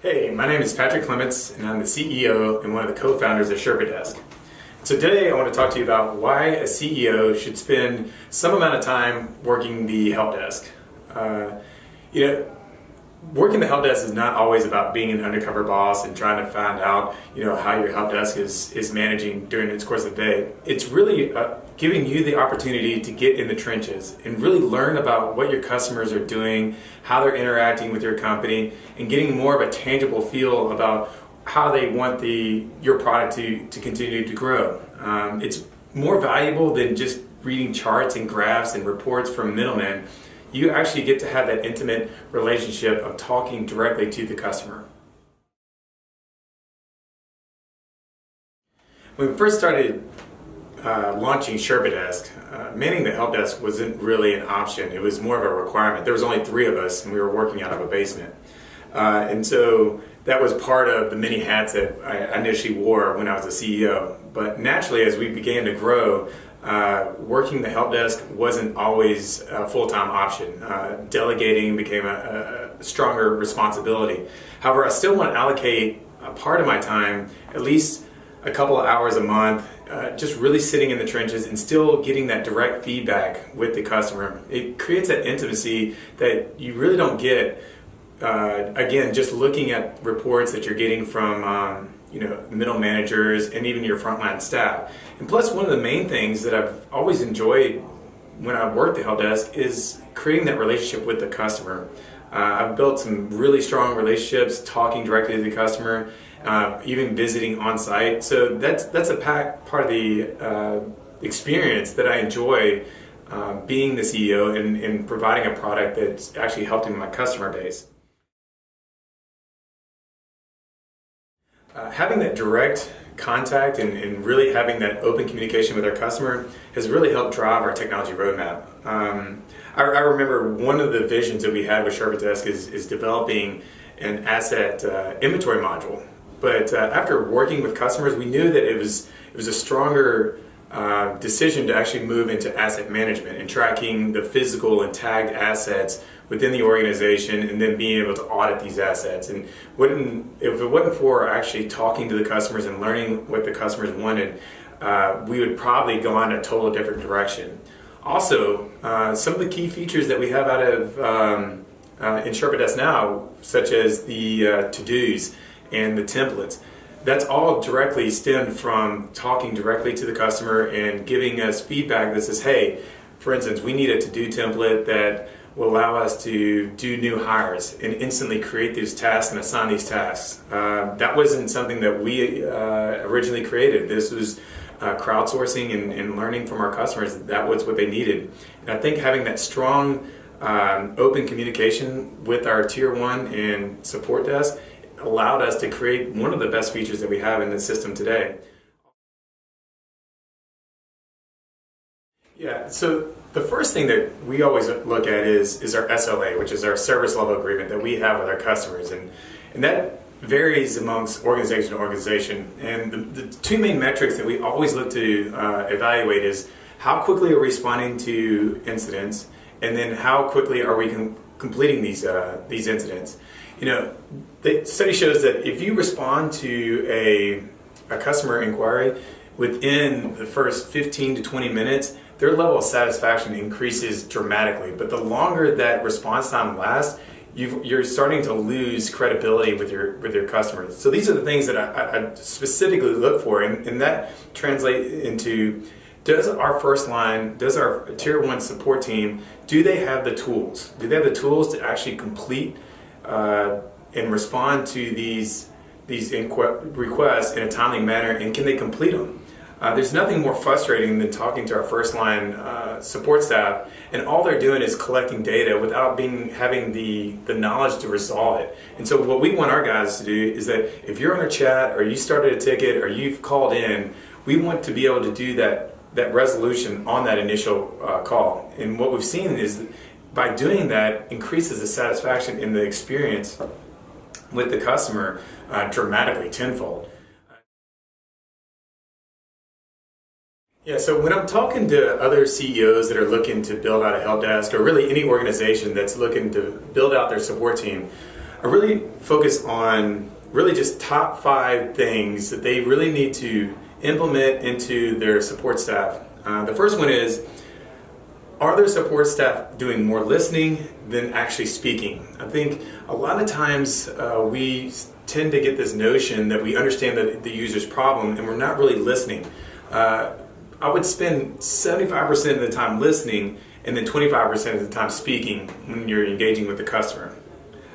Hey, my name is Patrick Clements, and I'm the CEO and one of the co-founders of SherpaDesk. So today I want to talk to you about why a CEO should spend some amount of time working the help desk. Working the help desk is not always about being an undercover boss and trying to find out, how your help desk is managing during its course of the day. It's really giving you the opportunity to get in the trenches and really learn about what your customers are doing, how they're interacting with your company, and getting more of a tangible feel about how they want your product to continue to grow. It's more valuable than just reading charts and graphs and reports from middlemen. You actually get to have that intimate relationship of talking directly to the customer. When we first started launching SherpaDesk, manning the help desk wasn't really an option. It was more of a requirement. There was only 3 of us, and we were working out of a basement. And so that was part of the many hats that I initially wore when I was a CEO. But naturally, as we began to grow, working the help desk wasn't always a full-time option. Delegating became a stronger responsibility. However, I still want to allocate a part of my time, at least a couple of hours a month, just really sitting in the trenches and still getting that direct feedback with the customer. It creates that intimacy that you really don't get, again, just looking at reports that you're getting from middle managers and even your frontline staff. And plus, one of the main things that I've always enjoyed when I've worked the help desk is creating that relationship with the customer. I've built some really strong relationships, talking directly to the customer, even visiting on site. So that's a part of the experience that I enjoy being the CEO and providing a product that's actually helping my customer base. Having that direct contact and really having that open communication with our customer has really helped drive our technology roadmap. I remember one of the visions that we had with SherpaDesk is developing an asset inventory module. But after working with customers, we knew that it was a stronger decision to actually move into asset management and tracking the physical and tagged assets within the organization and then being able to audit these assets. And if it wasn't for actually talking to the customers and learning what the customers wanted, we would probably go on a total different direction. Also, some of the key features that we have out of in SherpaDesk now, such as the to-dos and the templates, that's all directly stemmed from talking directly to the customer and giving us feedback that says, hey, for instance, we need a to-do template that will allow us to do new hires and instantly create these tasks and assign these tasks. That wasn't something that we originally created. This was crowdsourcing and learning from our customers. That was what they needed. And I think having that strong open communication with our Tier 1 and support desk allowed us to create one of the best features that we have in the system today. Yeah, so the first thing that we always look at is our SLA, which is our service level agreement that we have with our customers. And that varies amongst organization to organization. And the 2 main metrics that we always look to evaluate is how quickly are we responding to incidents, and then how quickly are we completing these incidents. The study shows that if you respond to a customer inquiry within the first 15 to 20 minutes, their level of satisfaction increases dramatically. But the longer that response time lasts, you're starting to lose credibility with your customers. So these are the things that I specifically look for, and that translates into, does our first line, does our Tier 1 support team, do they have the tools? Do they have the tools to actually complete and respond to these requests in a timely manner, and can they complete them? There's nothing more frustrating than talking to our first line support staff, and all they're doing is collecting data without having the knowledge to resolve it. And so what we want our guys to do is that if you're on a chat or you started a ticket or you've called in, we want to be able to do that resolution on that initial call. And what we've seen is that by doing that increases the satisfaction in the experience with the customer dramatically, tenfold. Yeah, so when I'm talking to other CEOs that are looking to build out a help desk, or really any organization that's looking to build out their support team, I really focus on really just top 5 things that they really need to implement into their support staff. The first one is, are their support staff doing more listening than actually speaking? I think a lot of times we tend to get this notion that we understand the user's problem and we're not really listening. I would spend 75% of the time listening and then 25% of the time speaking when you're engaging with the customer.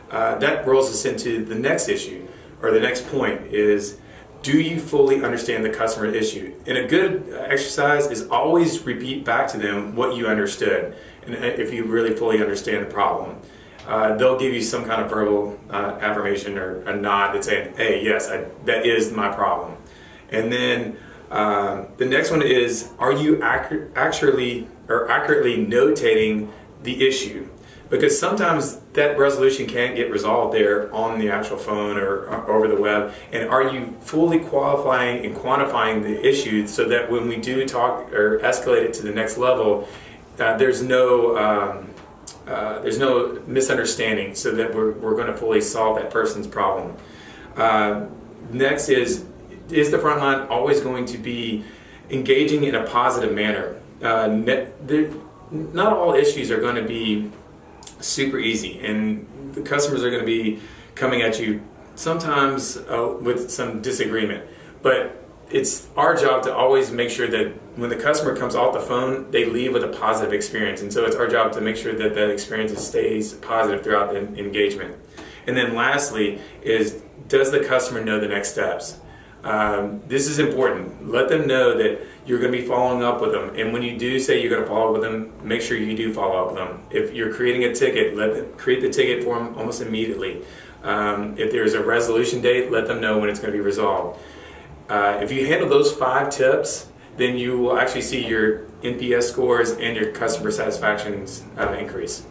That rolls us into the next issue, or the next point is, do you fully understand the customer issue? And a good exercise is always repeat back to them what you understood. And if you really fully understand the problem, they'll give you some kind of verbal affirmation or a nod that's saying, hey, yes, that is my problem. And then the next one is, are you accurately notating the issue? Because sometimes that resolution can't get resolved there on the actual phone or over the web. And are you fully qualifying and quantifying the issue so that when we do talk or escalate it to the next level, there's no misunderstanding, so that we're going to fully solve that person's problem. Next is the front line always going to be engaging in a positive manner? Not all issues are going to be super easy, and the customers are going to be coming at you sometimes with some disagreement, but it's our job to always make sure that when the customer comes off the phone, they leave with a positive experience. And so it's our job to make sure that that experience stays positive throughout the engagement. And then lastly is, does the customer know the next steps? This is important. Let them know that you're going to be following up with them. And when you do say you're going to follow up with them, make sure you do follow up with them. If you're creating a ticket, create the ticket for them almost immediately. If there's a resolution date, let them know when it's going to be resolved. If you handle those 5 tips, then you will actually see your NPS scores and your customer satisfactions increase.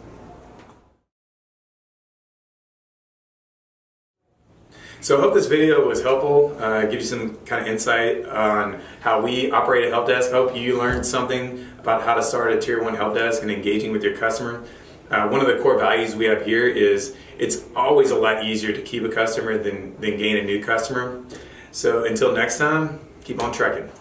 So I hope this video was helpful, give you some kind of insight on how we operate at Helpdesk. Hope you learned something about how to start a Tier 1 Helpdesk and engaging with your customer. One of the core values we have here is it's always a lot easier to keep a customer than gain a new customer. So until next time, keep on trekking.